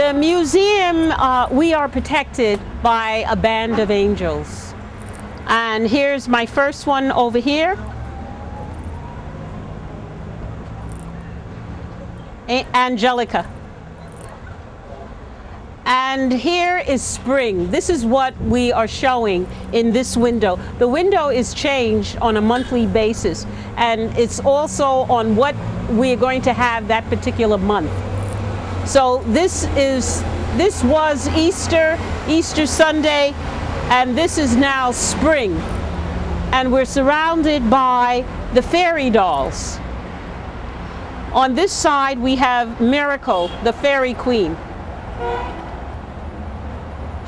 The museum, we are protected by a band of angels. And here's my first one over here. Angelica. And here is spring. This is what we are showing in this window. The window is changed on a monthly basis, and it's also on what we're going to have that particular month. So this was Easter Sunday, and this is now spring. And we're surrounded by the fairy dolls. On this side we have Miracle, the fairy queen.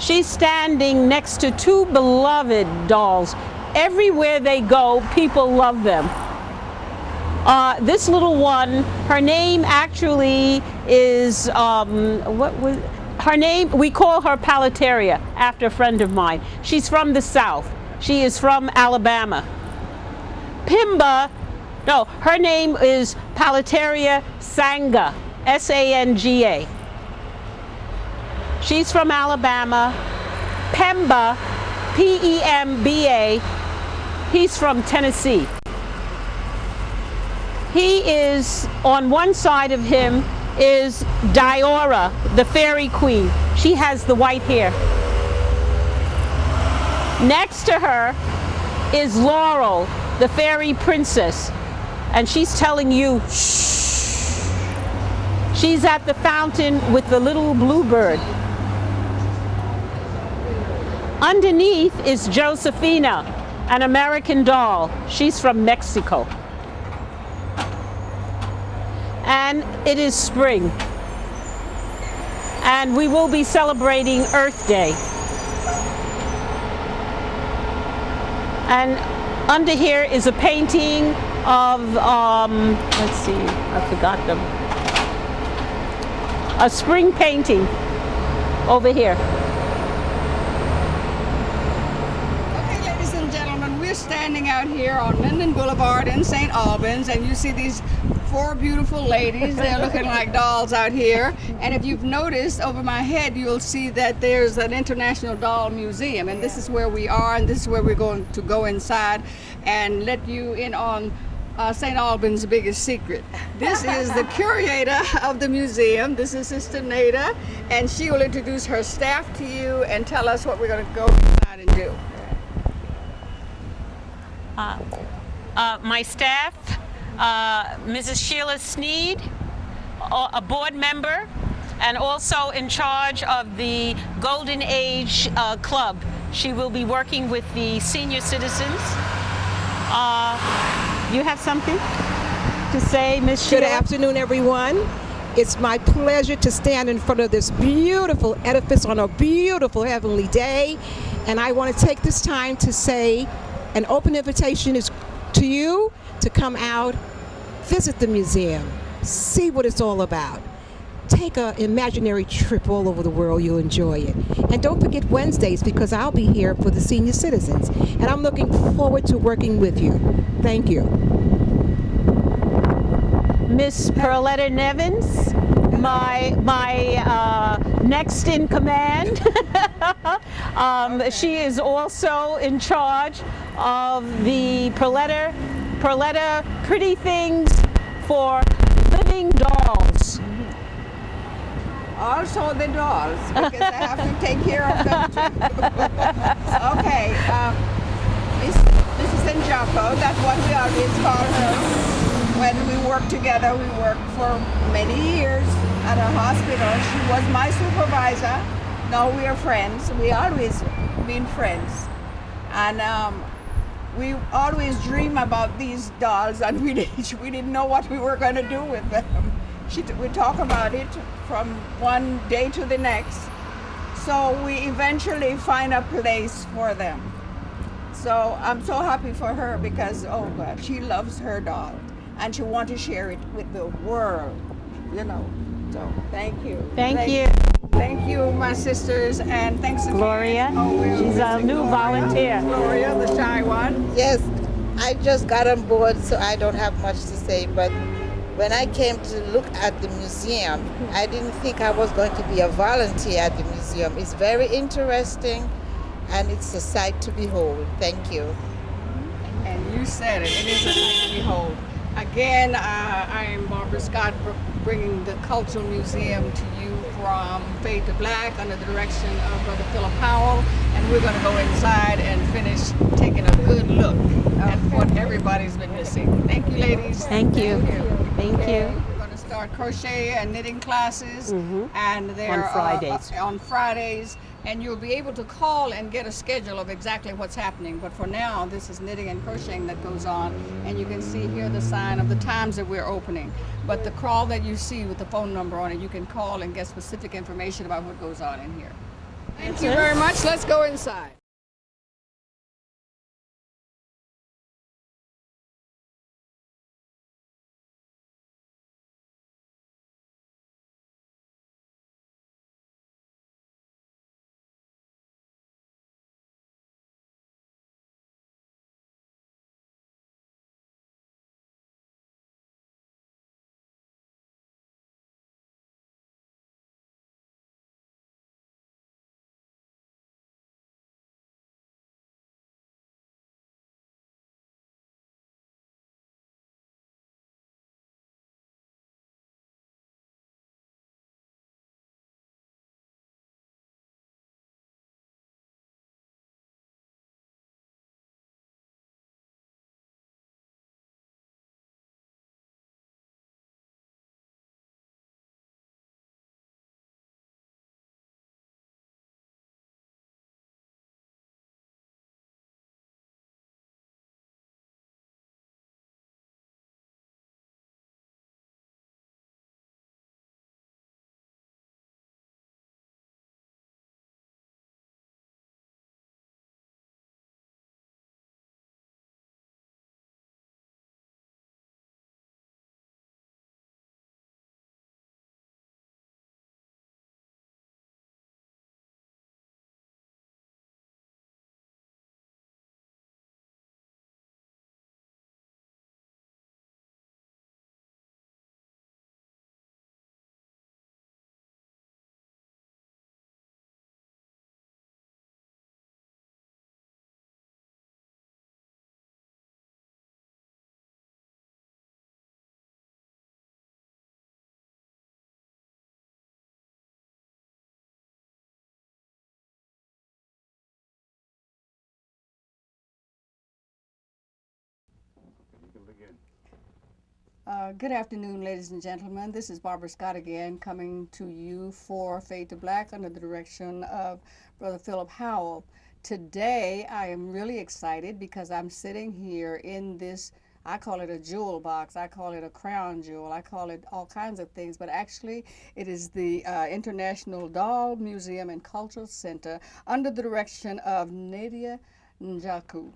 She's standing next to two beloved dolls. Everywhere they go, people love them. This little one, her name actually is, her name, we call her Palateria, after a friend of mine. She's from the South. She is from Alabama. Pimba, no, her name is Palateria Sanga, S-A-N-G-A. She's from Alabama. Pemba, P-E-M-B-A, he's from Tennessee. He is, on one side of him is Diora, the fairy queen. She has the white hair. Next to her is Laurel, the fairy princess, and she's telling you, shh. She's at the fountain with the little bluebird. Underneath is Josefina, an American doll. She's from Mexico. And it is spring. And we will be celebrating Earth Day. And under here is a painting of, let's see, I forgot them. A spring painting over here. Standing out here on Linden Boulevard in St. Albans, and you see these four beautiful ladies. They're looking like dolls out here. And if you've noticed over my head, you'll see that there's an International Doll Museum, and this is where we are, and this is where we're going to go inside and let you in on St. Albans' biggest secret. This is the curator of the museum. This is Sister Nada, and she will introduce her staff to you and tell us what we're going to go inside and do. My staff, Mrs. Sheila Sneed, a board member, and also in charge of the Golden Age Club. She will be working with the senior citizens. You have something to say, Ms. Sheila? Good afternoon, everyone. It's my pleasure to stand in front of this beautiful edifice on a beautiful heavenly day. And I want to take this time to say an open invitation is to you to come out, visit the museum, see what it's all about. Take an imaginary trip all over the world, you'll enjoy it. And don't forget Wednesdays, because I'll be here for the senior citizens. And I'm looking forward to working with you. Thank you. Miss Perletta Nevins, my next in command. She is also in charge of the Perletta Pretty Things for Living Dolls. Also the dolls, because I have to take care of them too. Okay, Mrs. Njako, that's what we always call her. When we worked together, we worked for many years at a hospital. She was my supervisor. Now we are friends. We always been friends. And we always dream about these dolls, and we didn't know what we were going to do with them. We talk about it from one day to the next. So we eventually find a place for them. So I'm so happy for her, because, oh God, she loves her doll. And she wants to share it with the world, you know. So thank you. Thank you. Thank you, my sisters, and thanks to Gloria. She's a new volunteer. Gloria, the shy one. Yes, I just got on board, so I don't have much to say, but When I came to look at the museum, I didn't think I was going to be a volunteer at the museum. It's very interesting and it's a sight to behold. Thank you. And you said it. It is a sight to behold. Again, I am Barbara Scott, bringing the Cultural Museum to you from Fade to Black under the direction of Brother Philip Howell. And we're going to go inside and finish taking a good look at what everybody's been missing. Thank you, ladies. Thank you. Thank you. We're going to start crochet and knitting classes, and they're On Fridays. on Fridays. And you'll be able to call and get a schedule of exactly what's happening. But for now, this is knitting and crocheting that goes on. And you can see here the sign of the times that we're opening. But the call that you see with the phone number on it, you can call and get specific information about what goes on in here. Thank you very much. Let's go inside. Good afternoon, ladies and gentlemen. This is Barbara Scott again, coming to you for Fade to Black under the direction of Brother Philip Howell. Today, I am really excited because I'm sitting here in this, I call it a jewel box, I call it a crown jewel, I call it all kinds of things, but actually it is the International Doll Museum and Cultural Center under the direction of Nadia Njaku.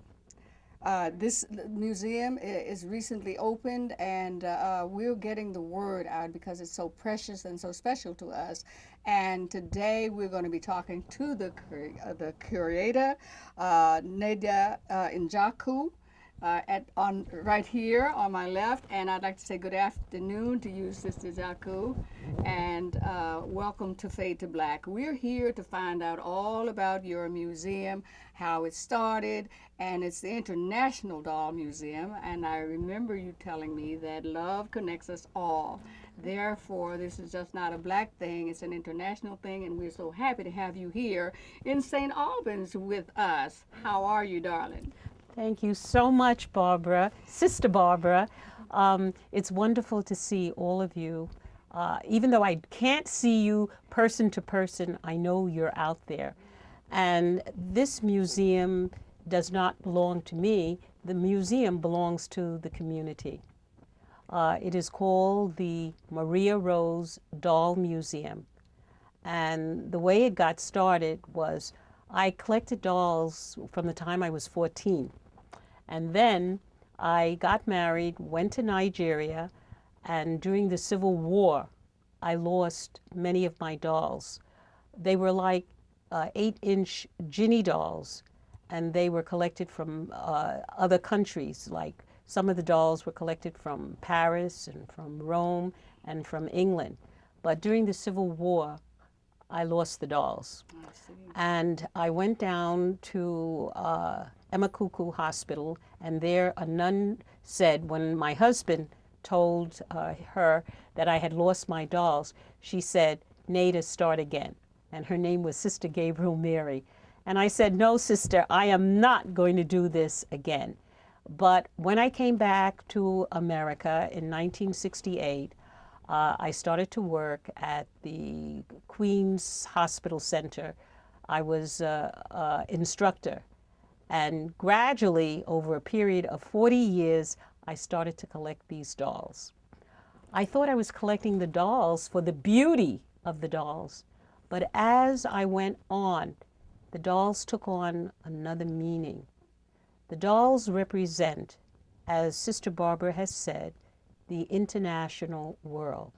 This museum is recently opened, and we're getting the word out because it's so precious and so special to us. And today we're going to be talking to the curator, Nadia Njaku, right here on my left. And I'd like to say good afternoon to you, Sister Njaku, and welcome to Fade to Black. We're here to find out all about your museum, how it started, and it's the International Doll Museum. And I remember you telling me that love connects us all. Therefore, this is just not a black thing, it's an international thing, and we're so happy to have you here in St. Albans with us. How are you, darling? Thank you so much, Barbara, Sister Barbara. It's wonderful to see all of you. Even though I can't see you person to person, I know you're out there. And this museum does not belong to me. The museum belongs to the community. It is called the Maria Rose Doll Museum. And the way it got started was I collected dolls from the time I was 14. And then I got married, went to Nigeria, and during the Civil War, I lost many of my dolls. They were like 8-inch Ginny dolls, and they were collected from other countries like Some of the dolls were collected from Paris and from Rome and from England. But during the Civil War, I lost the dolls. I see. And I went down to Emakuku Hospital, and there a nun said, when my husband told her that I had lost my dolls, she said, Nada, start again. And her name was Sister Gabriel Mary. And I said, no, sister, I am not going to do this again. But when I came back to America in 1968, I started to work at the Queens Hospital Center. I was an instructor. And gradually, over a period of 40 years, I started to collect these dolls. I thought I was collecting the dolls for the beauty of the dolls. But as I went on, the dolls took on another meaning. The dolls represent, as Sister Barbara has said, the international world.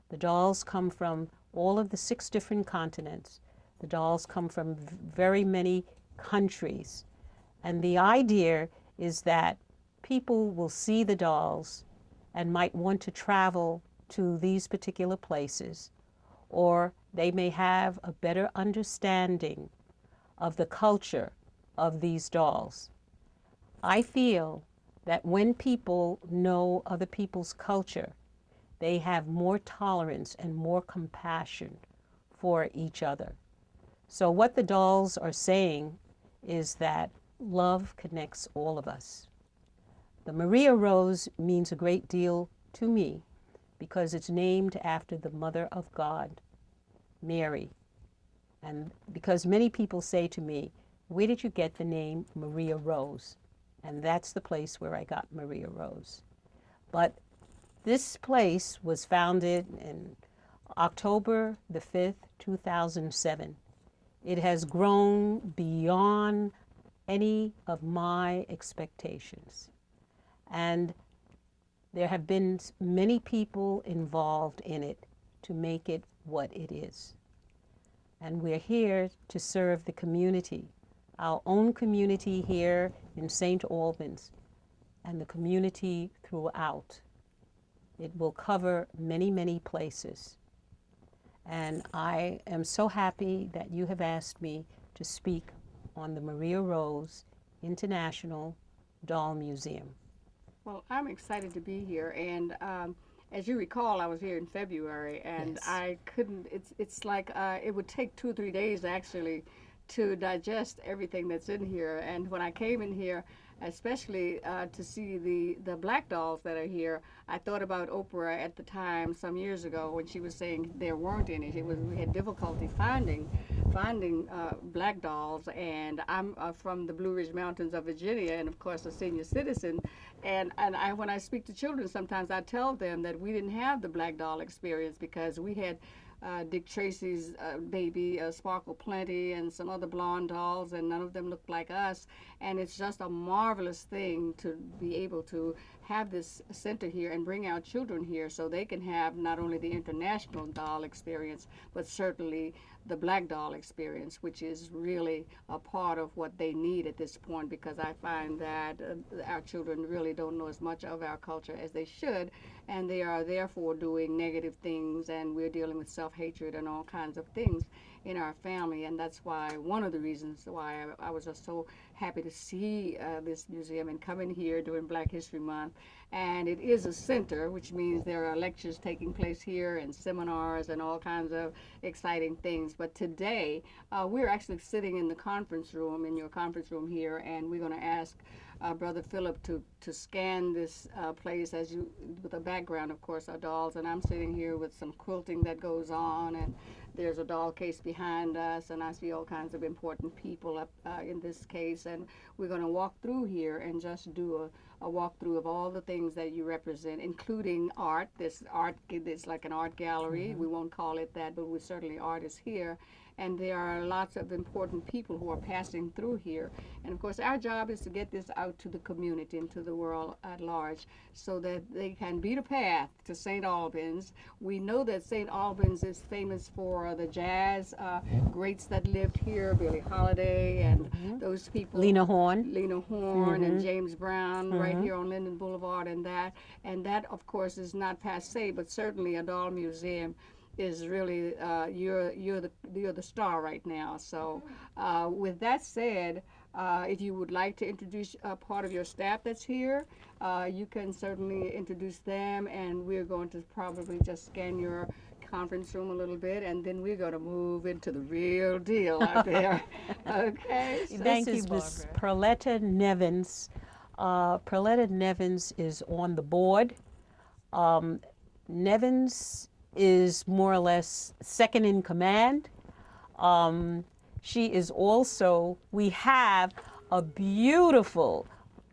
The dolls come from all of the 6 different continents. The dolls come from very many countries. And the idea is that people will see the dolls and might want to travel to these particular places, or they may have a better understanding of the culture of these dolls. I feel that when people know other people's culture, they have more tolerance and more compassion for each other. So what the dolls are saying is that love connects all of us. The Maria Rose means a great deal to me because it's named after the Mother of God, Mary. And because many people say to me, where did you get the name Maria Rose? And that's the place where I got Maria Rose. But this place was founded in October the 5th, 2007. It has grown beyond any of my expectations. And there have been many people involved in it to make it what it is. And we're here to serve the community, our own community here in St. Albans, and the community throughout. It will cover many, many places. And I am so happy that you have asked me to speak on the Maria Rose International Doll Museum. Well, I'm excited to be here, and as you recall, I was here in February, and Yes. I couldn't. It's like it would take 2 or 3 days actually to digest everything that's in here. And when I came in here, especially to see the black dolls that are here, I thought about Oprah at the time some years ago when she was saying there weren't any. We had difficulty finding black dolls, and I'm from the Blue Ridge Mountains of Virginia, and of course a senior citizen. And when I speak to children, sometimes I tell them that we didn't have the black doll experience because we had Dick Tracy's baby, Sparkle Plenty, and some other blonde dolls, and none of them looked like us. And it's just a marvelous thing to be able to have this center here and bring our children here so they can have not only the international doll experience, but certainly the black doll experience, which is really a part of what they need at this point, because I find that our children really don't know as much of our culture as they should, and they are therefore doing negative things, and we're dealing with self-hatred and all kinds of things in our family. And that's why one of the reasons why I was just so happy to see this museum and come in here during Black History Month. And it is a center, which means there are lectures taking place here and seminars and all kinds of exciting things. But today we're actually sitting in the conference room, in your conference room here, and we're going to ask Brother Philip to scan this place with a background, of course, our dolls. And I'm sitting here with some quilting that goes on, and there's a doll case behind us, and I see all kinds of important people up in this case. And we're going to walk through here and just do a walkthrough of all the things that you represent, including art. This art, it's like an art gallery. We won't call it that, but we certainly art is here. And there are lots of important people who are passing through here. And of course, our job is to get this out to the community and to the world at large so that they can beat a path to St. Albans. We know that St. Albans is famous for the jazz greats that lived here, Billie Holiday and those people. Lena Horne. And James Brown, right? right here on Linden Boulevard, and that of course is not passe, but certainly a doll museum is really you're the star right now. So with that said, if you would like to introduce part of your staff that's here, you can certainly introduce them, and we're going to probably just scan your conference room a little bit, and then we're going to move into the real deal out there. Okay. So Thank you, Ms. Perletta Nevins. Perletta Nevins is on the board. Nevins is more or less second in command. She is also, we have a beautiful,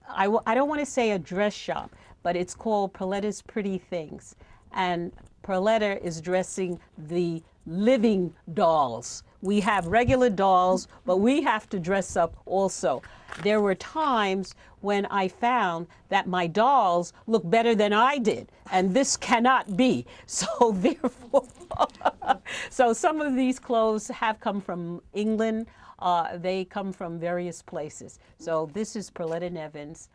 I don't want to say a dress shop, but it's called Perletta's Pretty Things. And Perletta is dressing the living dolls. We have regular dolls, but we have to dress up also. There were times when I found that my dolls look better than I did, and this cannot be. So therefore, so some of these clothes have come from England. They come from various places. So this is Perletta Nevins,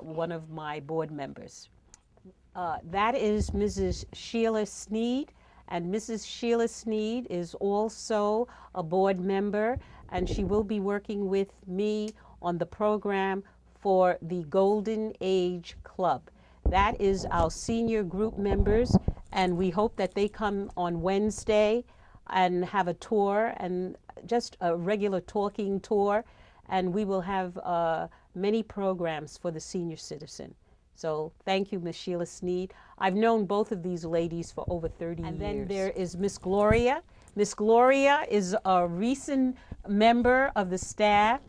one of my board members. That is Mrs. Sheila Sneed, and Mrs. Sheila Sneed is also a board member, and she will be working with me on the program for the Golden Age Club. That is our senior group members, and we hope that they come on Wednesday and have a tour, and just a regular talking tour, and we will have many programs for the senior citizen. So thank you, Ms. Sheila Sneed. I've known both of these ladies for over 30 years. And then there is Miss Gloria. Miss Gloria is a recent member of the staff.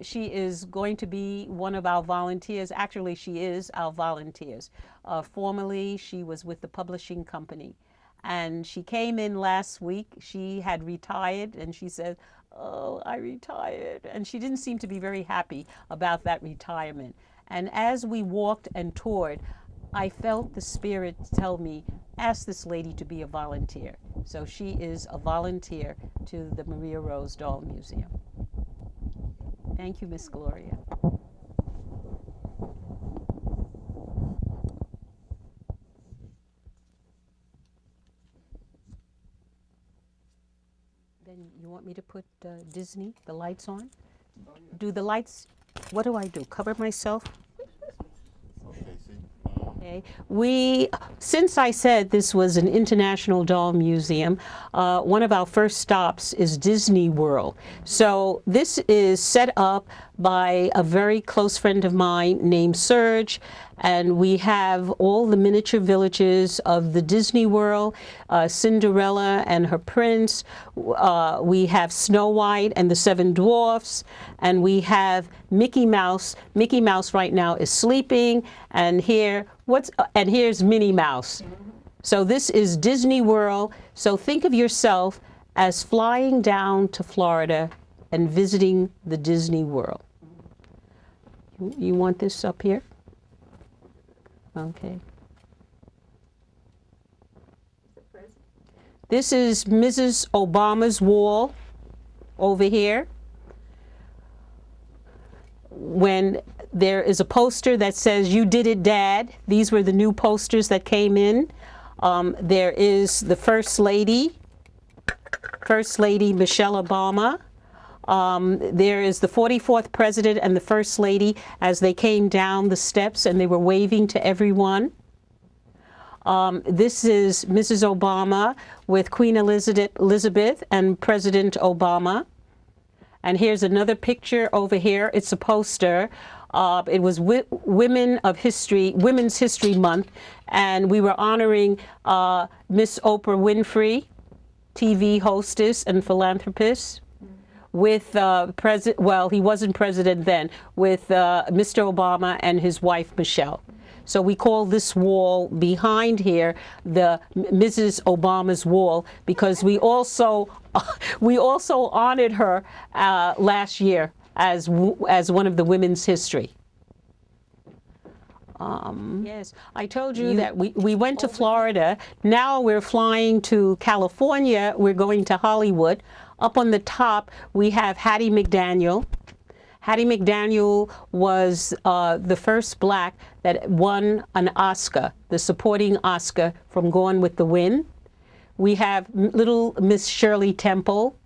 She is going to be one of our volunteers. Actually, she is our volunteers. Formerly, she was with the publishing company. And she came in last week. She had retired, and she said, "Oh, I retired." And she didn't seem to be very happy about that retirement. And as we walked and toured, I felt the spirit tell me, ask this lady to be a volunteer. So she is a volunteer to the Maria Rose Doll Museum. Thank you, Miss Gloria. Then you want me to put Disney, the lights on? Do the lights, what do I do? Cover myself? Okay. Since I said this was an international doll museum, one of our first stops is Disney World. So this is set up by a very close friend of mine named Serge, and we have all the miniature villages of the Disney World, Cinderella and her prince. We have Snow White and the Seven Dwarfs, and we have Mickey Mouse. Mickey Mouse right now is sleeping, and here's Minnie Mouse. So this is Disney World. So think of yourself as flying down to Florida and visiting the Disney World. You want this up here? Okay. This is Mrs. Obama's wall over here. When there is a poster that says, "You did it, Dad." These were the new posters that came in. There is the First Lady Michelle Obama. There is the 44th President and the First Lady as they came down the steps and they were waving to everyone. This is Mrs. Obama with Queen Elizabeth and President Obama. And here's another picture over here. It's a poster. It was Women's History Month, and we were honoring Miss Oprah Winfrey, TV hostess and philanthropist, with well, he wasn't president then, with Mr. Obama and his wife Michelle. So we call this wall behind here the Mrs. Obama's wall, because we also honored her last year as one of the Women's History. Yes, I told you that we went to Florida. Now we're flying to California. We're going to Hollywood. Up on the top, we have Hattie McDaniel. Hattie McDaniel was the first black that won an Oscar, the supporting Oscar from Gone with the Wind. We have little Miss Shirley Temple.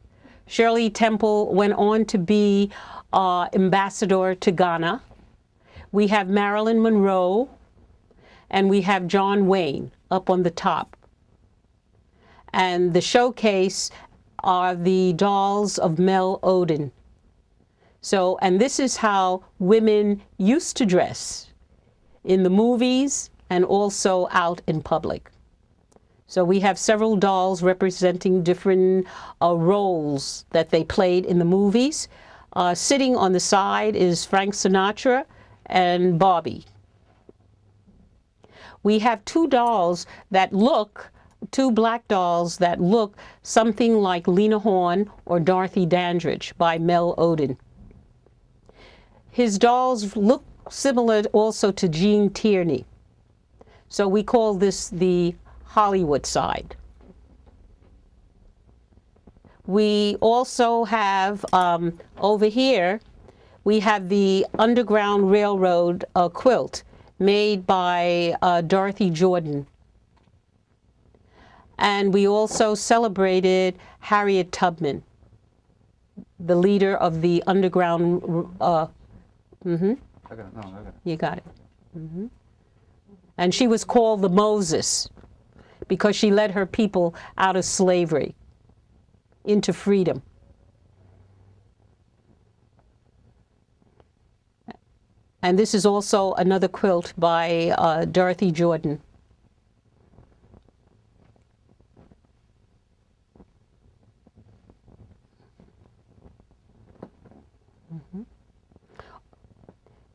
Shirley Temple went on to be ambassador to Ghana. We have Marilyn Monroe, and we have John Wayne up on the top. And the showcase are the dolls of Mel Odin. So, and this is how women used to dress in the movies and also out in public. So we have several dolls representing different roles that they played in the movies. Sitting on the side is Frank Sinatra and Barbie. We have two dolls that look, two black dolls that look something like Lena Horne or Dorothy Dandridge by Mel Odin. His dolls look similar also to Gene Tierney. So we call this the Hollywood side. We also have, over here, we have the Underground Railroad quilt made by Dorothy Jordan. And we also celebrated Harriet Tubman, the leader of the Underground. I got it. No, I got it. You got it. And she was called the Moses because she led her people out of slavery into freedom. And this is also another quilt by Dorothy Jordan.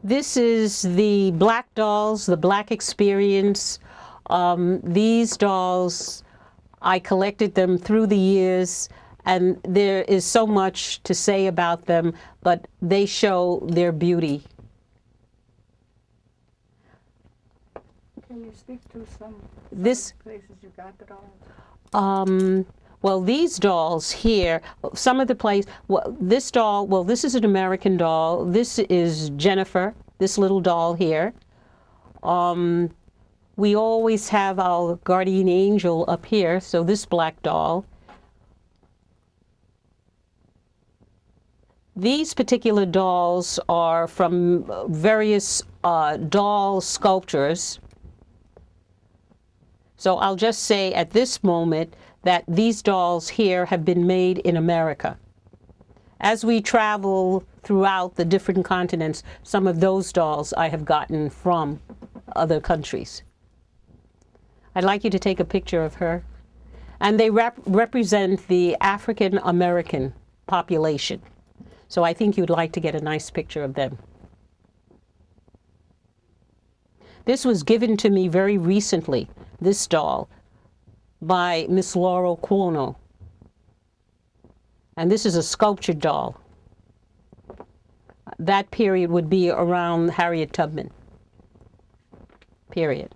This is the black dolls, the black experience. These dolls, I collected them through the years, and there is so much to say about them, but they show their beauty. Can you speak to some This places you got the dolls? Well, these dolls here, some of the places, well, this doll, well, this is an American doll. This is Jennifer, this little doll here. We always have our guardian angel up here, so this black doll. These particular dolls are from various doll sculptures. So I'll just say at this moment that these dolls here have been made in America. As we travel throughout the different continents, some of those dolls I have gotten from other countries. I'd like you to take a picture of her. And they represent the African American population. So I think you'd like to get a nice picture of them. This was given to me very recently, this doll, by Miss Laurel Cuono. And this is a sculptured doll. That period would be around Harriet Tubman. Period.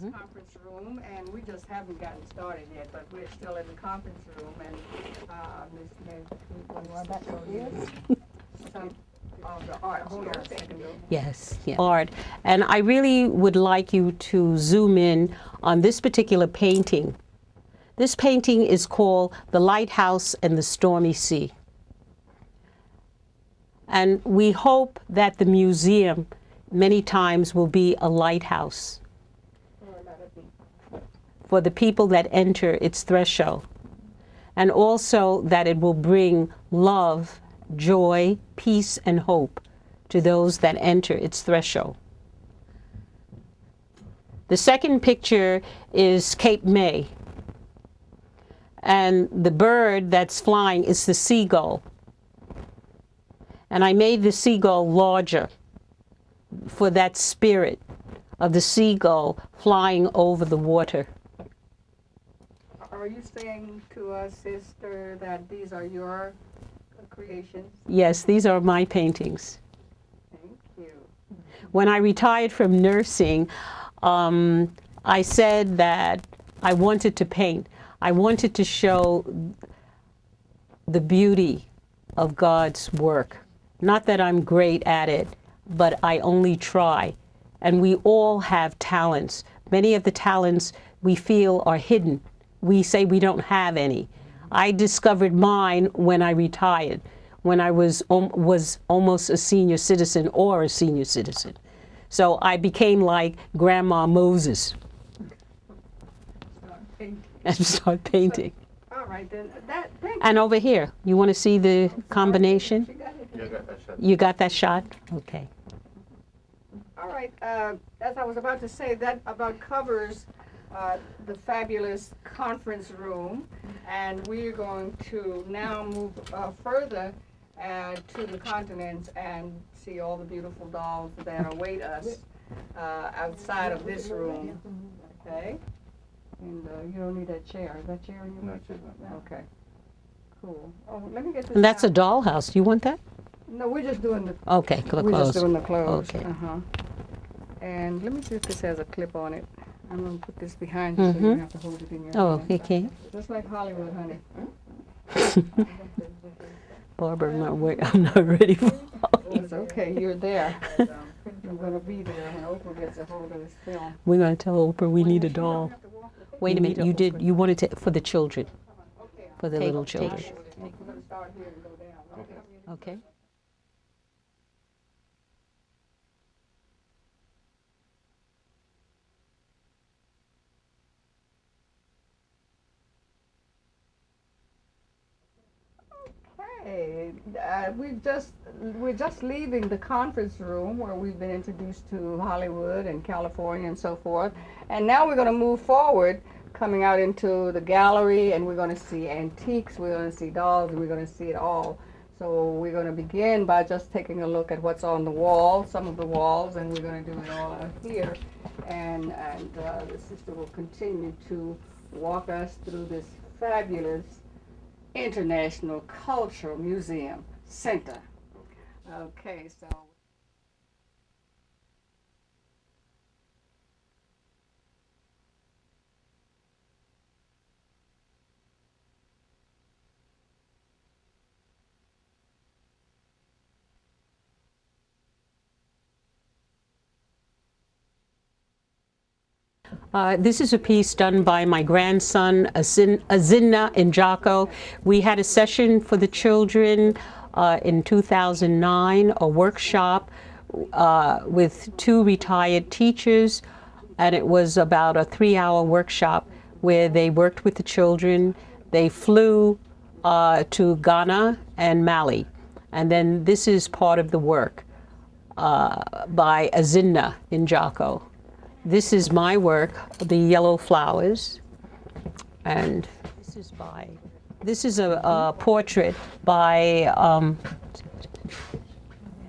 In this conference room, and we just haven't gotten started yet, but we're still in the conference room, and Ms. Some of the art here. Yes, yes. Art. And I really would like you to zoom in on this particular painting. This painting is called The Lighthouse and the Stormy Sea. And we hope that the museum many times will be a lighthouse for the people that enter its threshold. And also that it will bring love, joy, peace, and hope to those that enter its threshold. The second picture is Cape May. And the bird that's flying is the seagull. And I made the seagull larger for that spirit of the seagull flying over the water. Are you saying to us, sister, that these are your creations? Yes, these are my paintings. Thank you. When I retired from nursing, I said that I wanted to paint. I wanted to show the beauty of God's work. Not that I'm great at it, but I only try. And we all have talents. Many of the talents we feel are hidden. We say we don't have any. I discovered mine when I retired, when I was almost a senior citizen or a senior citizen. So I became like Grandma Moses and start painting. All right, then. Thank you. And over here, you want to see the combination? You got that shot? Okay. All right. As I was about to say, that about covers the fabulous conference room, and we're going to now move further to the continents and see all the beautiful dolls that await us outside of this room. Okay. And you don't need that chair. Is that chair in your room? Okay. Cool. Oh, let me get this. And that's a down. dollhouse. You want that? No, we're just doing the. Okay, the We're clothes. just doing the clothes. Okay. And let me see if this has a clip on it. I'm going to put this behind you so you don't have to hold it in your Oh, hand. okay. Just like Hollywood, honey. Barbara, I'm not ready for It's okay, you're there. I'm going to be there when Oprah gets a hold of this film. We're going to tell Oprah we need a doll. Wait a minute, you wanted to, for the children, for the little children. We're going to start here and go down. Okay. Hey, we're just leaving the conference room where we've been introduced to Hollywood and California and so forth, and now we're going to move forward, coming out into the gallery, and we're going to see antiques, we're going to see dolls, and we're going to see it all. So we're going to begin by just taking a look at what's on the wall, some of the walls, and we're going to do it all out here, and the sister will continue to walk us through this fabulous International Cultural Museum Center. Okay, so. This is a piece done by my grandson, Azinna Njako. We had a session for the children in 2009, a workshop with 2 retired teachers, and it was about a 3-hour workshop where they worked with the children. They flew to Ghana and Mali, and then this is part of the work by Azinna Njako. This is my work, the yellow flowers, and this is a portrait by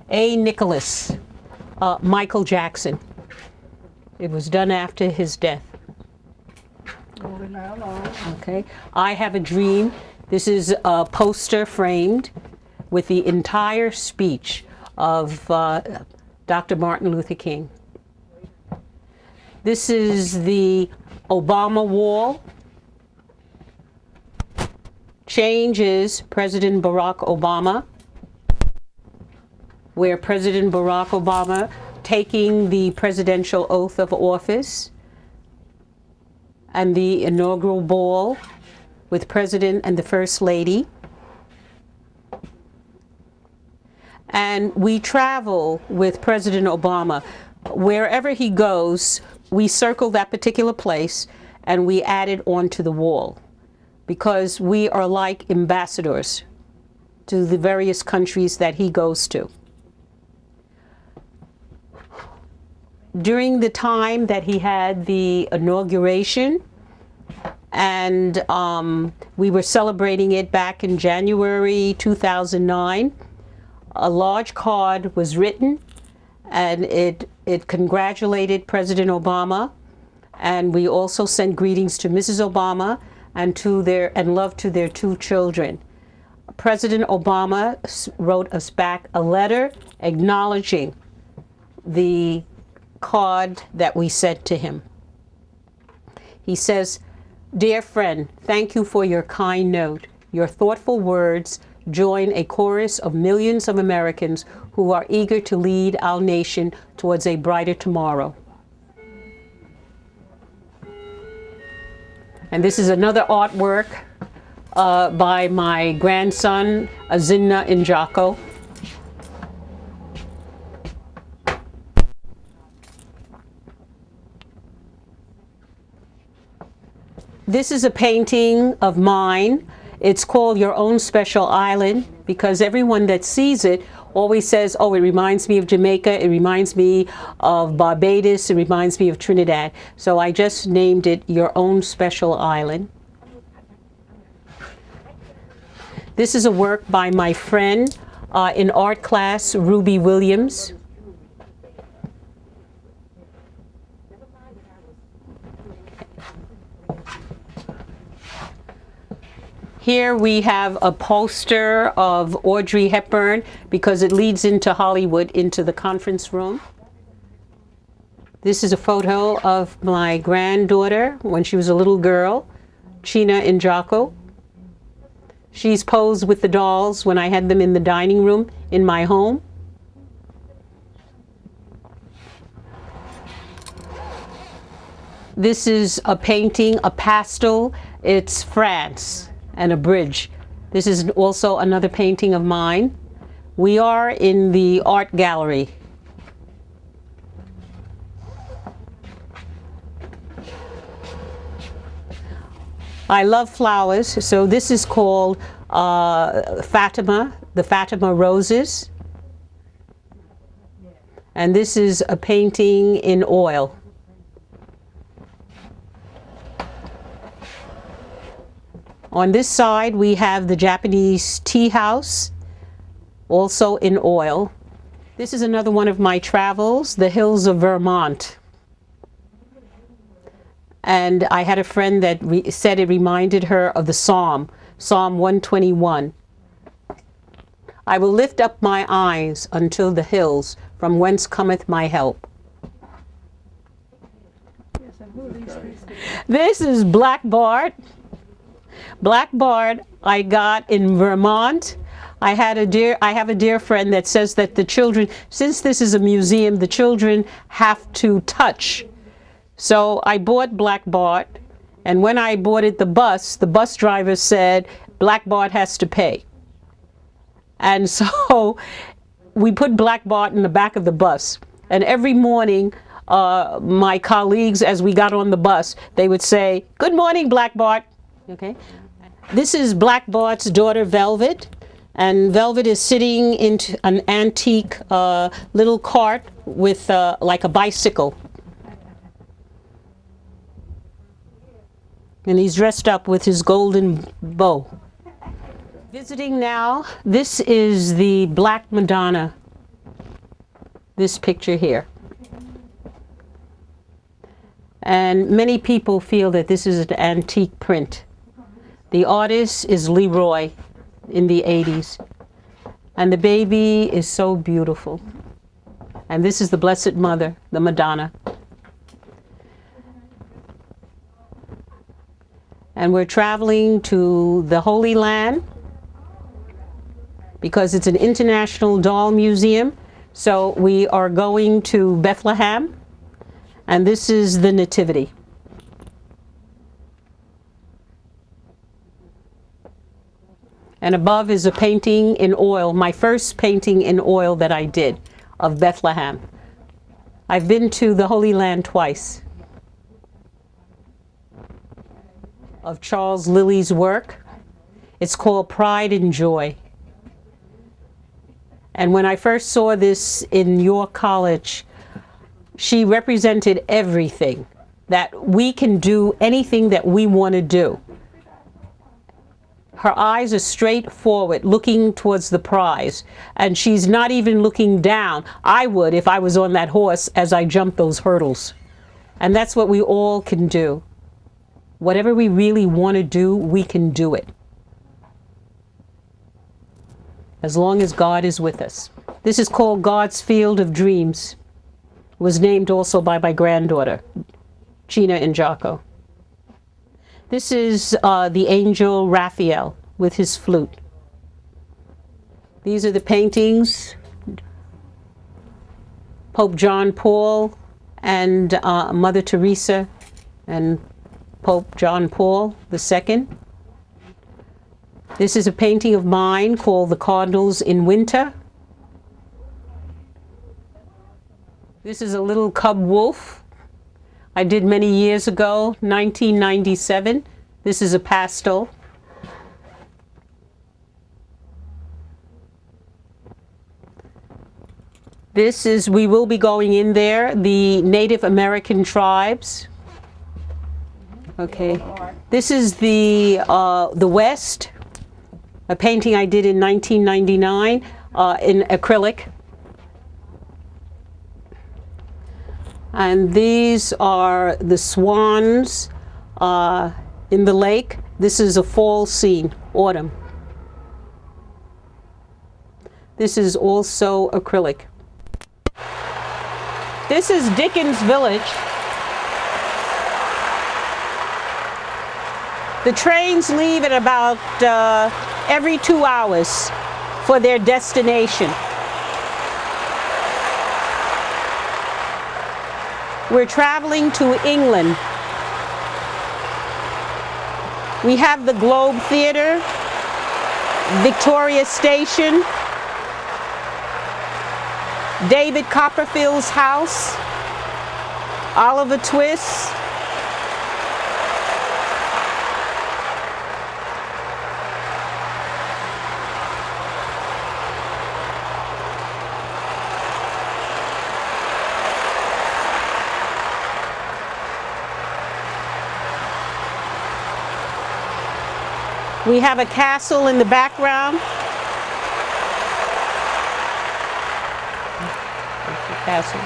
A. Nicholas, Michael Jackson. It was done after his death. Okay, I Have a Dream. This is a poster framed with the entire speech of Dr. Martin Luther King. This is the Obama wall. Change is President Barack Obama, where President Barack Obama taking the presidential oath of office, and the inaugural ball with President and the First Lady. And we travel with President Obama. Wherever he goes, we circle that particular place and we add it onto the wall, because we are like ambassadors to the various countries that he goes to. During the time that he had the inauguration, and we were celebrating it back in January 2009, a large card was written, and it congratulated President Obama, and we also sent greetings to Mrs. Obama and love to their 2 children. President Obama wrote us back a letter acknowledging the card that we sent to him. He says, "Dear friend, thank you for your kind note. Your thoughtful words join a chorus of millions of Americans who are eager to lead our nation towards a brighter tomorrow." And this is another artwork by my grandson, Azinna Njako. This is a painting of mine. It's called Your Own Special Island because everyone that sees it always says, oh, it reminds me of Jamaica, it reminds me of Barbados, it reminds me of Trinidad. So I just named it Your Own Special Island. This is a work by my friend in art class, Ruby Williams. Here we have a poster of Audrey Hepburn because it leads into Hollywood, into the conference room. This is a photo of my granddaughter when she was a little girl, China Njako. She's posed with the dolls when I had them in the dining room in my home. This is a painting, a pastel. It's France and a bridge. This is also another painting of mine. We are in the art gallery. I love flowers, so this is called Fatima, the Fatima roses. And this is a painting in oil. On this side, we have the Japanese tea house, also in oil. This is another one of my travels, the hills of Vermont. And I had a friend that said it reminded her of the Psalm 121. I will lift up my eyes until the hills, from whence cometh my help. This is Black Bart. Black Bart I got in Vermont. I have a dear friend that says that the children, since this is a museum, the children have to touch. So I bought Black Bart, and when I boarded the bus driver said, Black Bart has to pay. And so we put Black Bart in the back of the bus. And every morning, my colleagues, as we got on the bus, they would say, "Good morning, Black Bart." Okay. This is Black Bart's daughter, Velvet. And Velvet is sitting in an antique little cart with like a bicycle. And he's dressed up with his golden bow. Visiting now, this is the Black Madonna. This picture here. And many people feel that this is an antique print. The artist is Leroy in the 80s. And the baby is so beautiful. And this is the Blessed Mother, the Madonna. And we're traveling to the Holy Land because it's an international doll museum. So we are going to Bethlehem. And this is the Nativity. And above is a painting in oil, my first painting in oil that I did of Bethlehem. I've been to the Holy Land twice. Of Charles Lilly's work. It's called Pride and Joy. And when I first saw this in York College, she represented everything, that we can do anything that we want to do. Her eyes are straight forward, looking towards the prize, and she's not even looking down. I would if I was on that horse as I jumped those hurdles. And that's what we all can do. Whatever we really want to do, we can do it. As long as God is with us. This is called God's Field of Dreams. It was named also by my granddaughter, China Njako. This is the angel Raphael with his flute. These are the paintings. Pope John Paul and Mother Teresa and Pope John Paul II. This is a painting of mine called The Cardinals in Winter. This is a little cub wolf I did many years ago, 1997. This is a pastel. This is, we will be going in there, the Native American tribes. Okay. This is the West, a painting I did in 1999 in acrylic. And these are the swans in the lake. This is a fall scene, autumn. This is also acrylic. This is Dickens Village. The trains leave at about every 2 hours for their destination. We're traveling to England. We have the Globe Theatre, Victoria Station, David Copperfield's house, Oliver Twist, we have a castle in the background. That's the castle.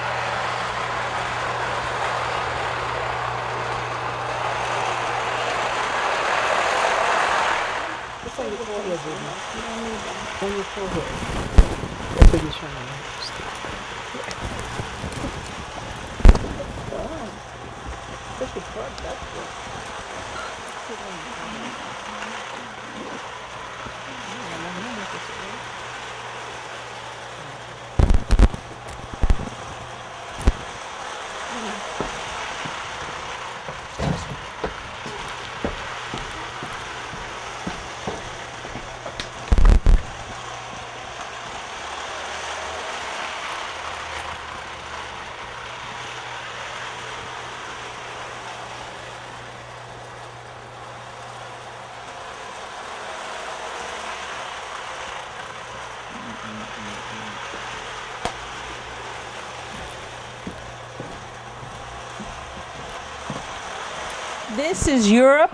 This is Europe,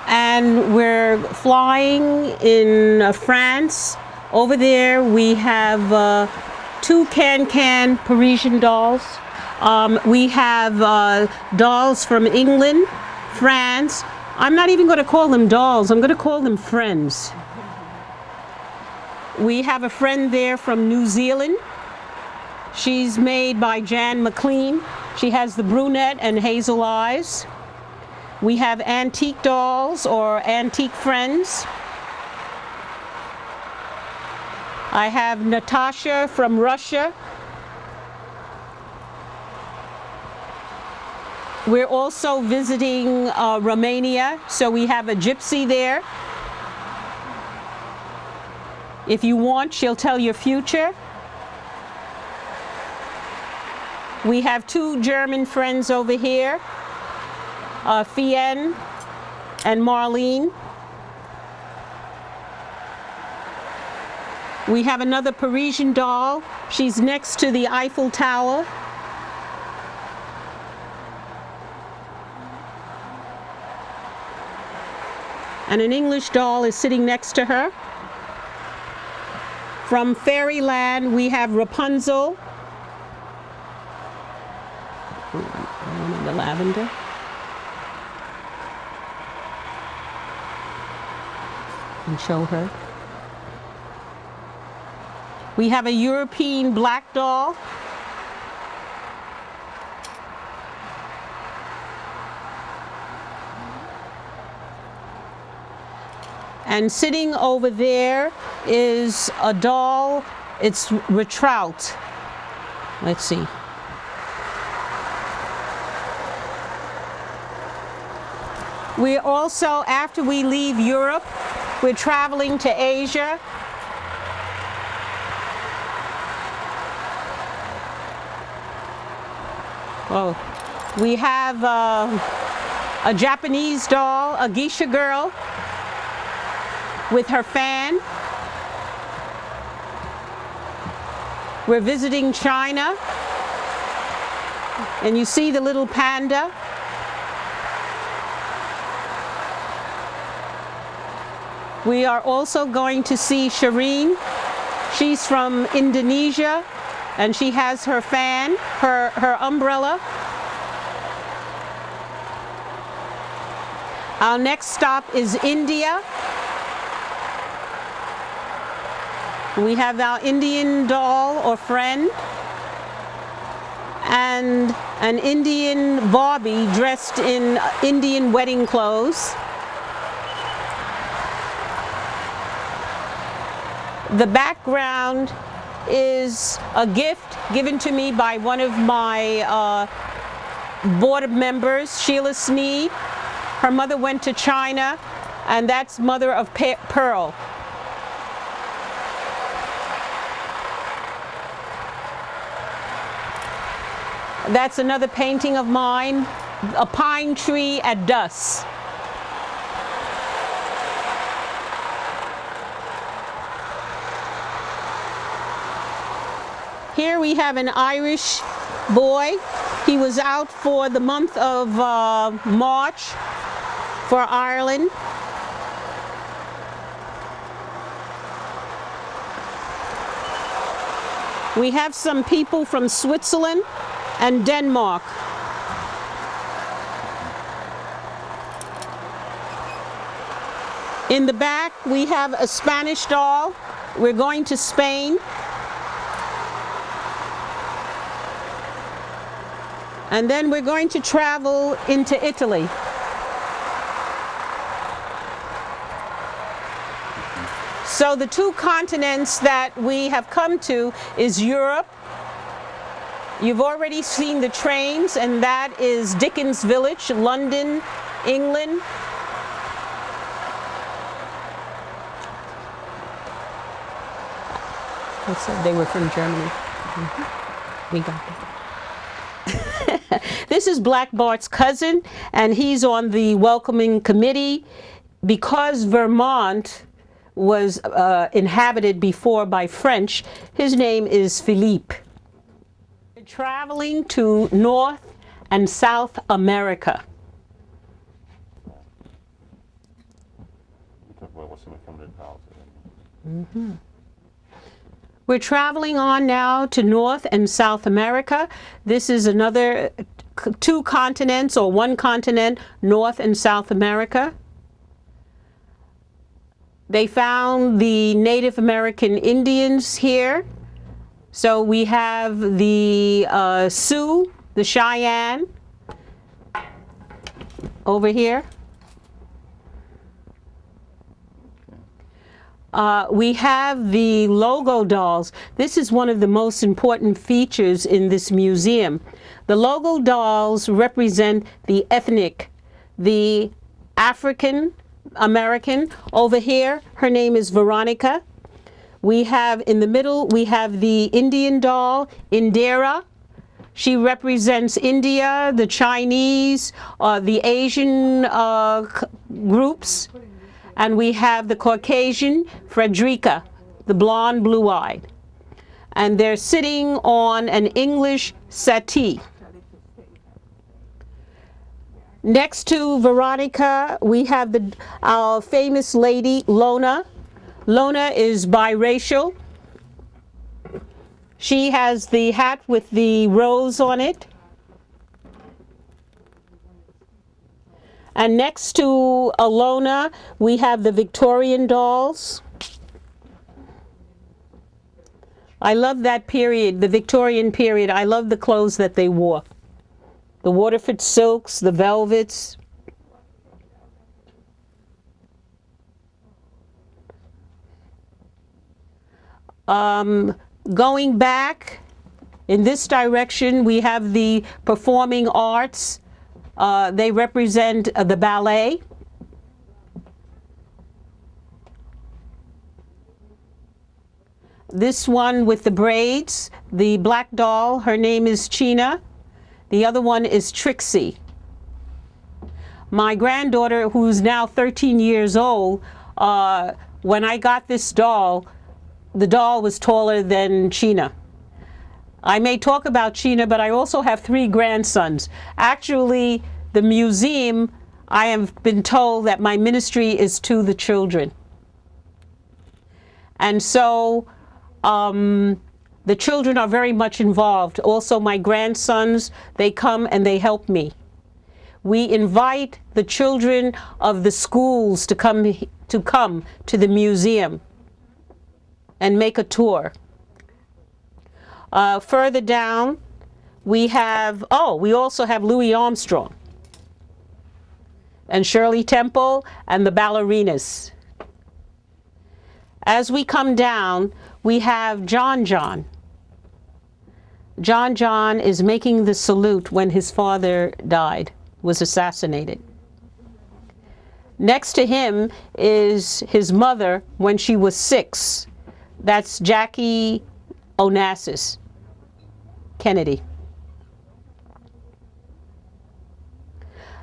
and we're flying in France. Over there we have two can-can Parisian dolls. We have dolls from England, France. I'm not even going to call them dolls, I'm going to call them friends. We have a friend there from New Zealand. She's made by Jan McLean. She has the brunette and hazel eyes. We have antique dolls or antique friends. I have Natasha from Russia. We're also visiting Romania, so we have a gypsy there. If you want, she'll tell your future. We have two German friends over here, Fien and Marlene. We have another Parisian doll. She's next to the Eiffel Tower. And an English doll is sitting next to her. From Fairyland, we have Rapunzel. The lavender. And show her. We have a European black doll. And sitting over there is a doll. It's Retrout. Let's see. We're also, after we leave Europe, we're traveling to Asia. Oh, we have a Japanese doll, a geisha girl with her fan. We're visiting China, and you see the little panda. We are also going to see Shireen. She's from Indonesia, and she has her fan, her umbrella. Our next stop is India. We have our Indian doll or friend, and an Indian Barbie dressed in Indian wedding clothes. The background is a gift given to me by one of my board members, Sheila Sneed. Her mother went to China, and that's mother of Pearl. That's another painting of mine, a pine tree at dusk. Here we have an Irish boy. He was out for the month of March for Ireland. We have some people from Switzerland and Denmark. In the back we have a Spanish doll. We're going to Spain. And then we're going to travel into Italy. So the two continents that we have come to is Europe. You've already seen the trains, and that is Dickens Village, London, England. They were from Germany. We got them. This is Black Bart's cousin, and he's on the welcoming committee. Because Vermont was inhabited before by French, his name is Philippe. We're traveling to North and South America. Mm-hmm. We're traveling on now to North and South America. This is another two continents, or one continent, North and South America. They found the Native American Indians here. So we have the Sioux, the Cheyenne, over here. We have the logo dolls. This is one of the most important features in this museum. The logo dolls represent the ethnic, the African American. Over here, her name is Veronica. We have in the middle, we have the Indian doll, Indira. She represents India, the Chinese, the Asian groups. And we have the Caucasian, Frederica, the blonde, blue-eyed. And they're sitting on an English settee. Next to Veronica, we have our famous lady, Lona. Lona is biracial. She has the hat with the rose on it. And next to Alona, we have the Victorian dolls. I love that period, the Victorian period. I love the clothes that they wore. The Waterford silks, the velvets. Going back in this direction, we have the performing arts. They represent the ballet. This one with the braids, the black doll, her name is China. The other one is Trixie. My granddaughter, who's now 13 years old, when I got this doll, the doll was taller than China. I may talk about China, but I also have 3 grandsons. Actually, the museum, I have been told that my ministry is to the children. And so the children are very much involved. Also, my grandsons, they come and they help me. We invite the children of the schools to come to the museum and make a tour. Further down, we have, we also have Louis Armstrong and Shirley Temple and the ballerinas. As we come down, we have John John. John John is making the salute when his father died, was assassinated. Next to him is his mother when she was 6. That's Jackie Onassis Kennedy.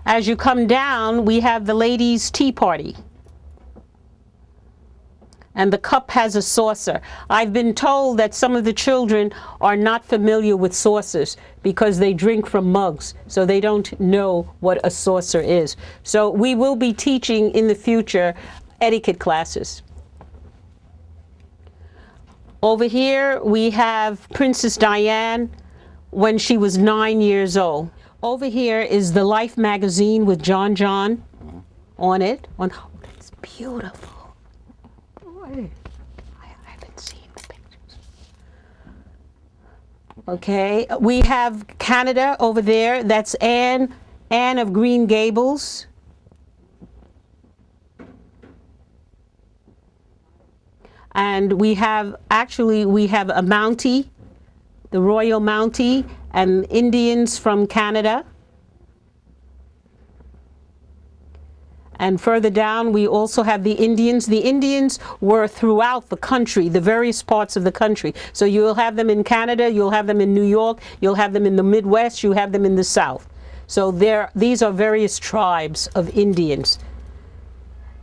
As you come down, we have the ladies' tea party. And the cup has a saucer. I've been told that some of the children are not familiar with saucers because they drink from mugs, so they don't know what a saucer is. So we will be teaching in the future etiquette classes. Over here we have Princess Diane when she was 9 years old. Over here is the Life magazine with John John on it. Oh, that's beautiful. I haven't seen the pictures. Okay, we have Canada over there. That's Anne of Green Gables. And we have a Mountie, the Royal Mountie, and Indians from Canada. And further down, we also have the Indians. The Indians were throughout the country, the various parts of the country. So you'll have them in Canada, you'll have them in New York, you'll have them in the Midwest, you have them in the South. So these are various tribes of Indians.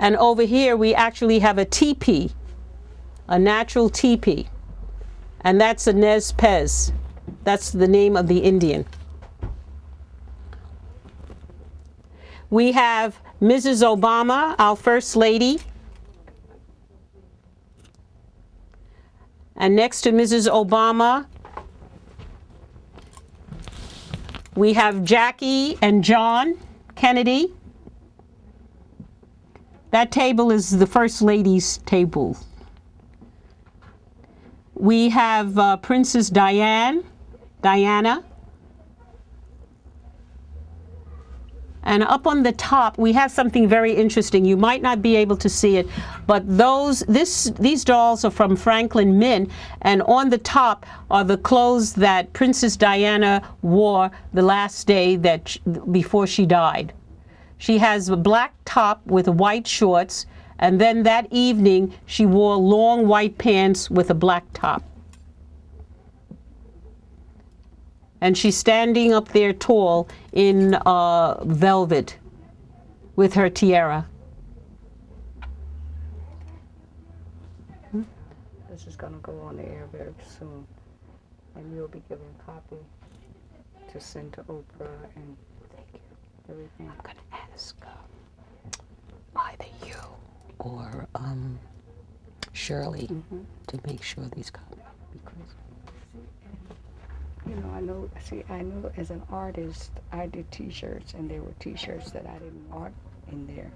And over here, we actually have a teepee, a natural teepee. And that's a Nez Perce. That's the name of the Indian. We have Mrs. Obama, our First Lady. And next to Mrs. Obama, we have Jackie and John Kennedy. That table is the First Lady's table. We have Princess Diana. And up on the top, we have something very interesting. You might not be able to see it, but these dolls are from Franklin Mint, and on the top are the clothes that Princess Diana wore the last day before she died. She has a black top with white shorts, and then that evening she wore long white pants with a black top. And she's standing up there tall in velvet with her tiara. This is going to go on the air very soon, and you'll be given a copy to send to Oprah and everything. I'm going to ask either you or Shirley to make sure these copies. You know, I know as an artist, I did t-shirts, and there were t-shirts that I didn't want in there,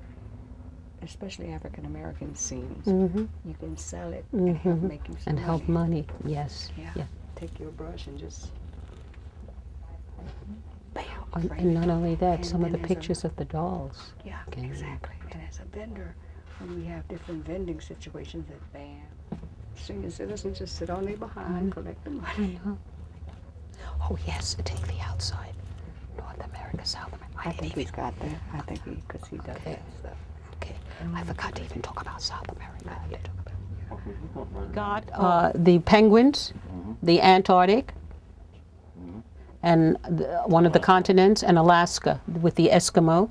especially African American scenes. You can sell it and help make you some money. Help money, yes. Yeah. Take your brush and just... And not only that, some of the pictures of the dolls. Yeah, exactly. And as a vendor, when we have different vending situations at BAM, Senior citizens just sit on their behind, collect the money. Oh yes, take the outside. North America, South America. I think he's got that. I think because he does that stuff. Okay, I forgot to even talk about South America. Got the penguins, the Antarctic, and one of the continents, and Alaska with the Eskimo.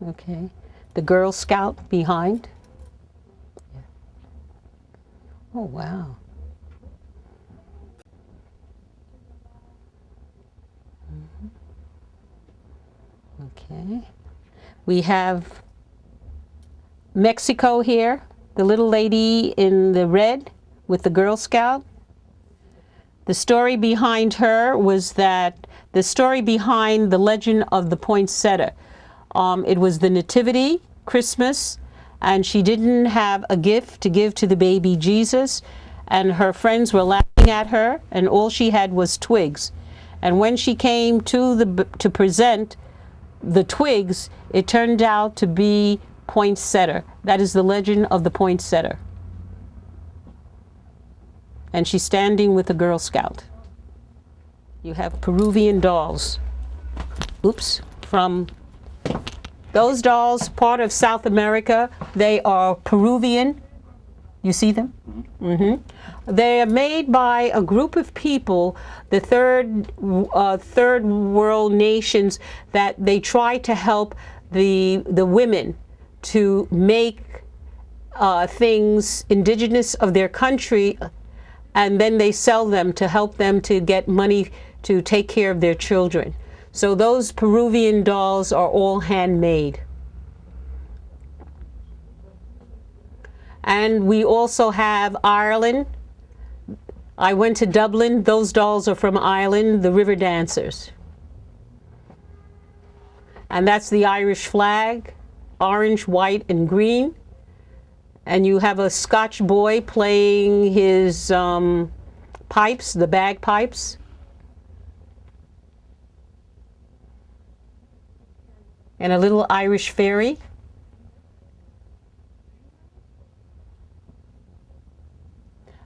Okay, the Girl Scout behind. Oh wow. Okay, we have Mexico here, the little lady in the red with the Girl Scout. The story behind her was that the story behind the legend of the poinsettia. It was the Nativity, Christmas, and she didn't have a gift to give to the baby Jesus, and her friends were laughing at her, and all she had was twigs. And when she came to present the twigs, it turned out to be poinsettia. That is the legend of the poinsettia. And she's standing with a Girl Scout. You have Peruvian dolls. Oops, from those dolls, part of South America. They are Peruvian. You see them? Mm-hmm. They are made by a group of people, the third world nations, that they try to help the women to make things indigenous of their country, and then they sell them to help them to get money to take care of their children. So those Peruvian dolls are all handmade. And we also have Ireland. I went to Dublin. Those dolls are from Ireland, the River Dancers. And that's the Irish flag, orange, white, and green. And you have a Scotch boy playing his pipes, the bagpipes. And a little Irish fairy.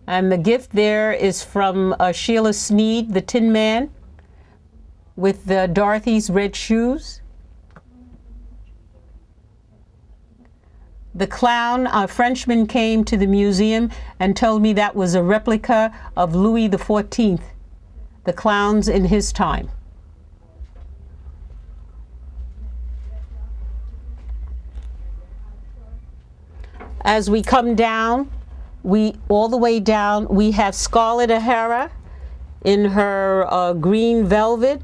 And the gift there is from Sheila Sneed, the Tin Man, with Dorothy's red shoes. The clown, a Frenchman, came to the museum and told me that was a replica of Louis XIV, the clowns in his time. As we come down, all the way down, we have Scarlett O'Hara in her green velvet.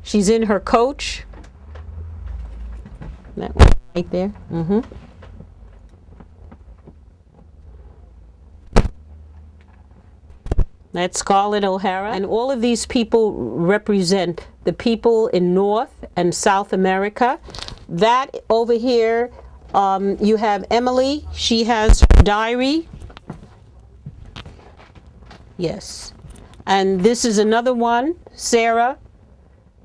She's in her coach. That one right there. Mm-hmm. That's Scarlett O'Hara. And all of these people represent the people in North and South America. That over here, you have Emily. She has her diary. Yes. And this is another one, Sarah.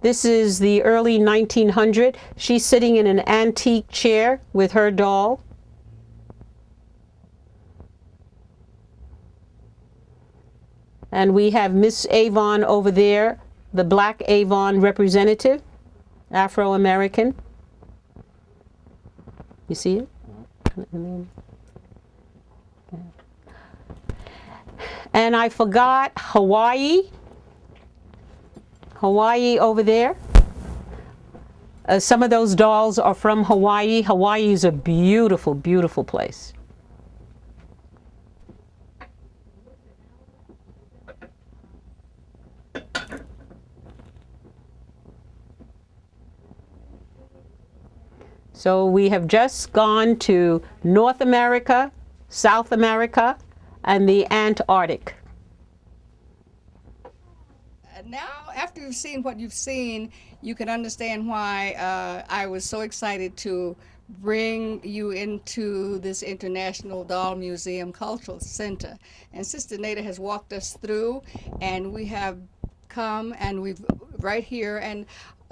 This is the early 1900s. She's sitting in an antique chair with her doll. And we have Miss Avon over there, the Black Avon representative, Afro-American. You see it? And I forgot Hawaii. Hawaii over there. Some of those dolls are from Hawaii. Hawaii is a beautiful, beautiful place. So we have just gone to North America, South America, and the Antarctic. Now, after you've seen what you've seen, you can understand why I was so excited to bring you into this International Doll Museum Cultural Center. And Sister Nada has walked us through, and we have come and we've right here. And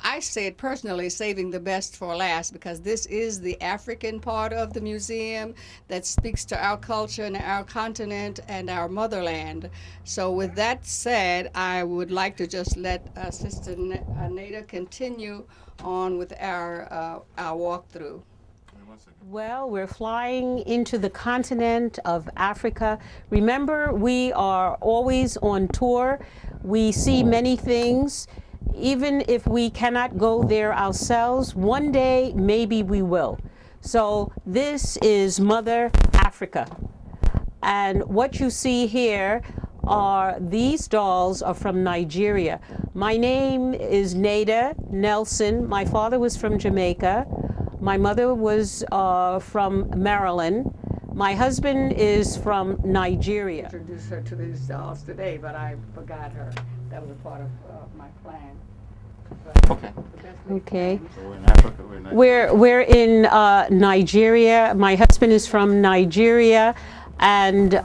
I said personally saving the best for last, because this is the African part of the museum that speaks to our culture and our continent and our motherland. So with that said, I would like to just let Sister Nada continue on with our walkthrough. Well, we're flying into the continent of Africa. Remember, we are always on tour. We see many things. Even if we cannot go there ourselves, one day maybe we will. So this is Mother Africa. And what you see here are these dolls are from Nigeria. My name is Nada Nelson. My father was from Jamaica. My mother was from Maryland. My husband is from Nigeria. Introduce her to these dolls today, but I forgot her. That was a part of my plan. Okay. Okay. So we're in Africa. We're in Nigeria. My husband is from Nigeria, and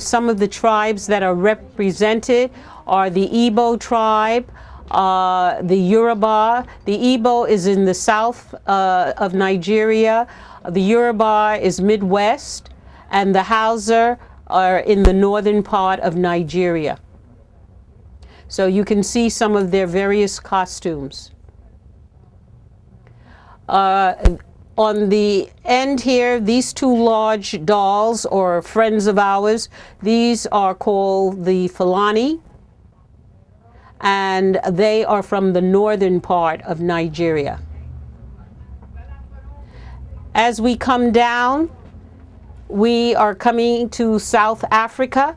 some of the tribes that are represented are the Igbo tribe, the Yoruba. The Igbo is in the south of Nigeria. The Yoruba is Midwest, and the Hausa are in the northern part of Nigeria. So you can see some of their various costumes. On the end here, these two large dolls, or friends of ours, these are called the Fulani, and they are from the northern part of Nigeria. As we come down, we are coming to South Africa.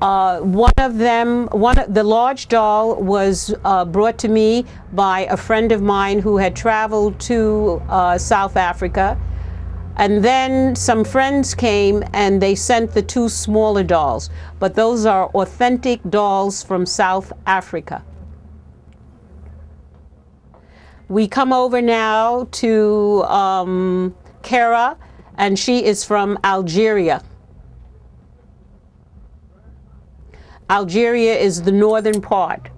The large doll was brought to me by a friend of mine who had traveled to South Africa. And then some friends came and they sent the two smaller dolls. But those are authentic dolls from South Africa. We come over now to Kara, and she is from Algeria. Algeria is the northern part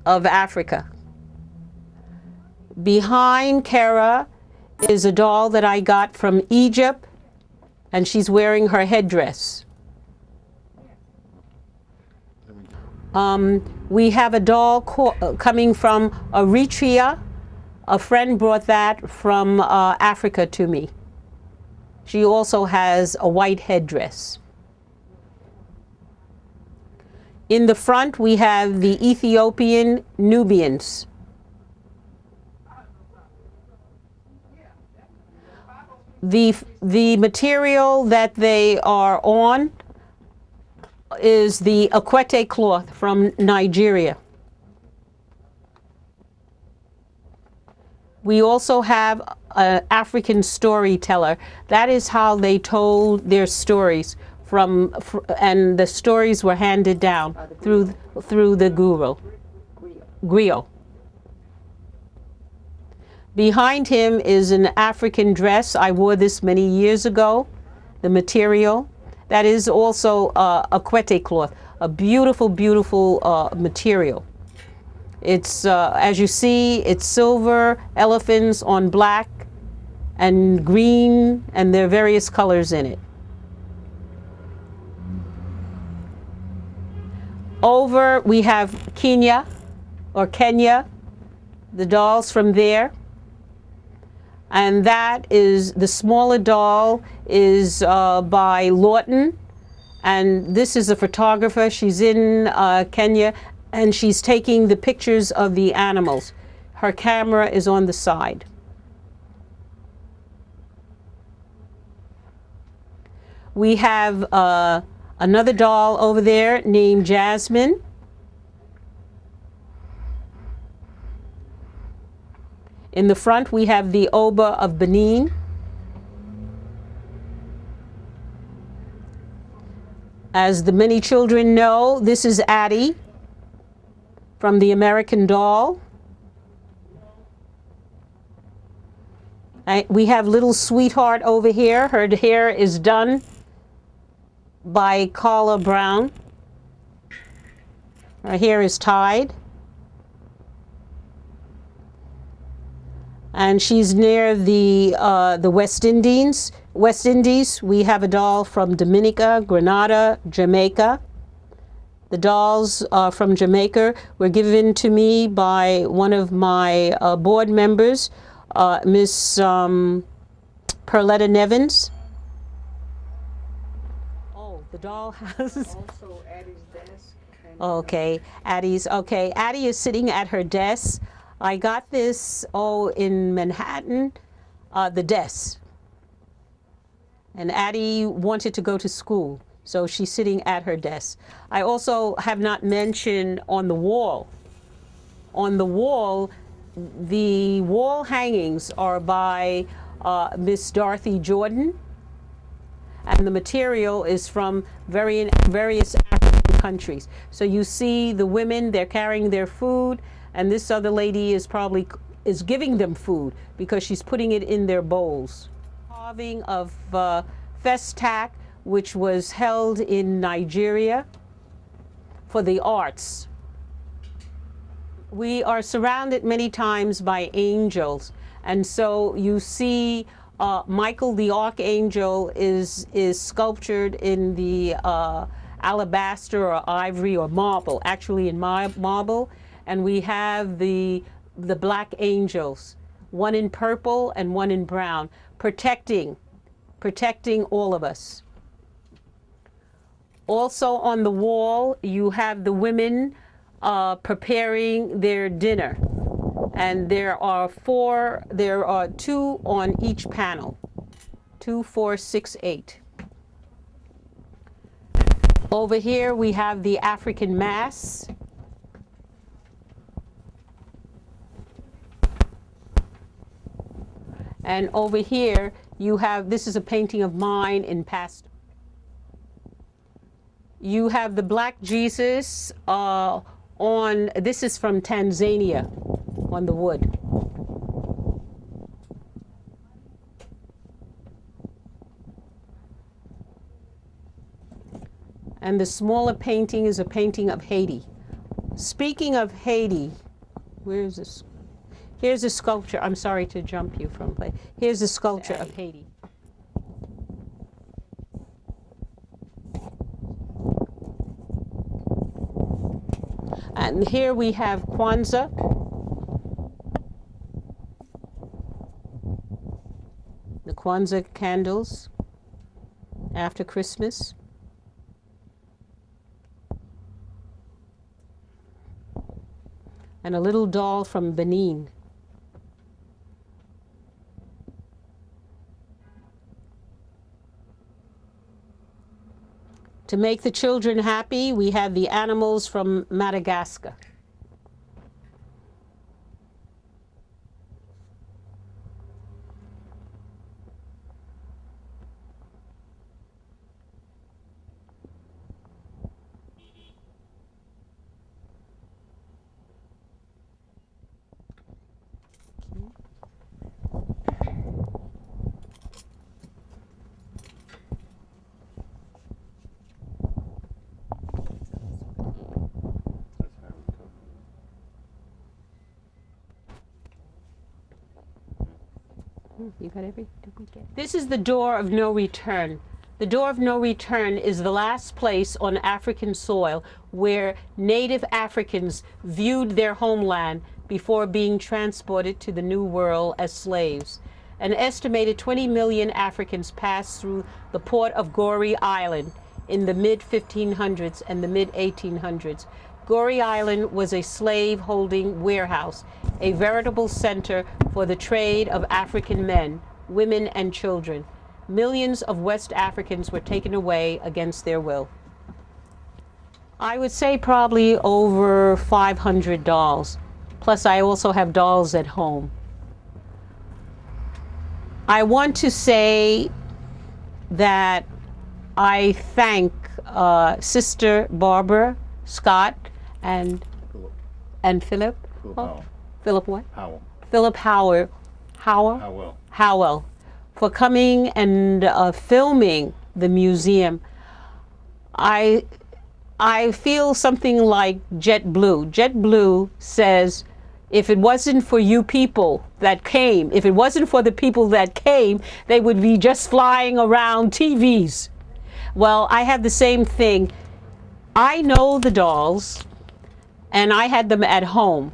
of Africa. Behind Kara is a doll that I got from Egypt, and she's wearing her headdress. We have a doll coming from Eritrea. A friend brought that from Africa to me. She also has a white headdress. In the front, we have the Ethiopian Nubians. The material that they are on is the Akwete cloth from Nigeria. We also have an African storyteller. That is how they told their stories, and the stories were handed down through the griot. Behind him is an African dress. I wore this many years ago. The material. That is also Akwete cloth, a beautiful, beautiful material. It's, as you see, it's silver, elephants on black and green, and there are various colors in it. Over, we have Kenya, the dolls from there. And that is, the smaller doll is by Lawton. And this is a photographer. She's in Kenya, and she's taking the pictures of the animals. Her camera is on the side. We have another doll over there named Jasmine. In the front, we have the Oba of Benin. As the many children know, this is Addie from the American Doll. We have little Sweetheart over here. Her hair is done by Carla Brown. Her hair is tied. And she's near the West Indies. West Indies, we have a doll from Dominica, Grenada, Jamaica. The dolls from Jamaica were given to me by one of my board members, Miss Perletta Nevins. Oh, the doll has... Also Addie's desk. Okay, Addie is sitting at her desk. I got this, in Manhattan, the desk. And Addie wanted to go to school, so she's sitting at her desk. I also have not mentioned on the wall. On the wall, the wall hangings are by Miss Dorothy Jordan, and the material is from various African countries. So you see the women, they're carrying their food, and this other lady is giving them food because she's putting it in their bowls. Carving of Festac, which was held in Nigeria for the arts. We are surrounded many times by angels, and so you see Michael the Archangel is sculptured in the alabaster or ivory or marble, actually in marble. And we have the black angels, one in purple and one in brown, protecting all of us. Also on the wall, you have the women preparing their dinner. And there are two on each panel, 2, 4, 6, 8. Over here we have the African Mass. And over here, you have, this is a painting of mine in pastel. You have the Black Jesus this is from Tanzania, on the wood. And the smaller painting is a painting of Haiti. Speaking of Haiti, where is this? Here's a sculpture. I'm sorry to jump you from place. Here's a sculpture of Haiti. And here we have Kwanzaa. The Kwanzaa candles after Christmas. And a little doll from Benin. To make the children happy, we have the animals from Madagascar. You got every? Did we get? This is the door of no return. The door of no return is the last place on African soil where native Africans viewed their homeland before being transported to the New World as slaves. An estimated 20 million Africans passed through the port of Goree Island in the mid-1500s and the mid-1800s. Goree Island was a slave-holding warehouse, a veritable center for the trade of African men, women, and children. Millions of West Africans were taken away against their will. I would say probably over 500 dolls. Plus, I also have dolls at home. I want to say that I thank Sister Barbara Scott and Philip. Philip what? Howell. Philip Howell. Howell for coming and filming the museum. I I feel something like JetBlue. JetBlue says, if it wasn't for you people that came, if it wasn't for the people that came, they would be just flying around TVs. Well, I have the same thing. I know the dolls, and I had them at home.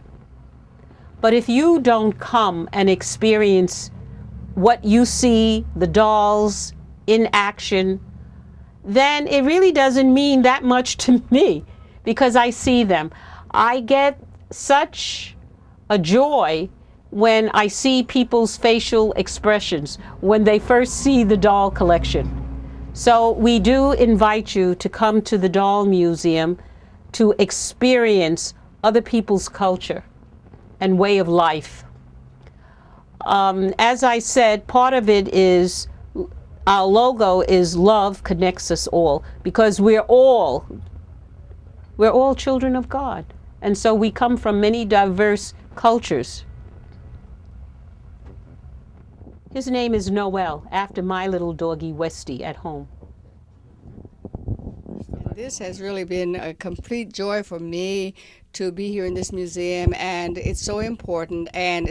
But if you don't come and experience what you see, the dolls in action, then it really doesn't mean that much to me because I see them. I get such a joy when I see people's facial expressions when they first see the doll collection. So we do invite you to come to the Doll Museum to experience other people's culture and way of life. As I said, part of it is our logo is love connects us all, because we're all children of God. And so we come from many diverse cultures. His name is Noel, after my little doggy Westy at home. This has really been a complete joy for me to be here in this museum, and it's so important, and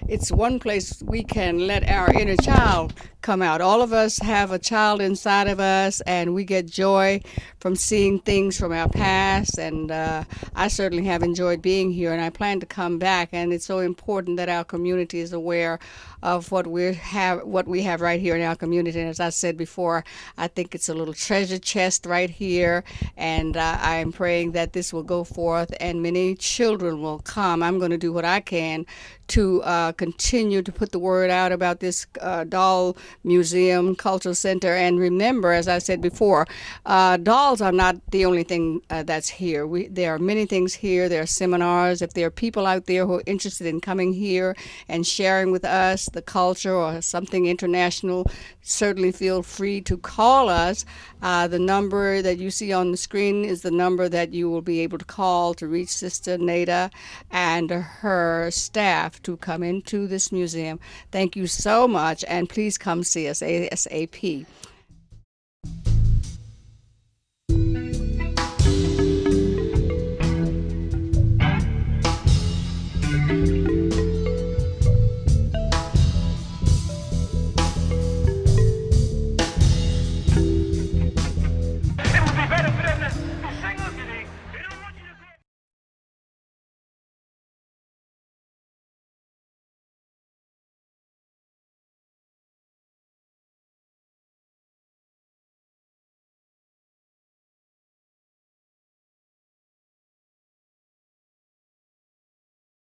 it's one place we can let our inner child come out. All of us have a child inside of us, and we get joy from seeing things from our past, and I certainly have enjoyed being here, and I plan to come back. And it's so important that our community is aware of what we have right here in our community. And as I said before, I think it's a little treasure chest right here, and I am praying that this will go forth and many children will come. I'm going to do what I can to continue to put the word out about this doll museum, cultural center. And remember, as I said before, dolls are not the only thing that's here. There are many things here. There are seminars. If there are people out there who are interested in coming here and sharing with us the culture or something international, certainly feel free to call us. The number that you see on the screen is the number that you will be able to call to reach Sister Nada and her staff to come into this museum. Thank you so much, and please come see us ASAP.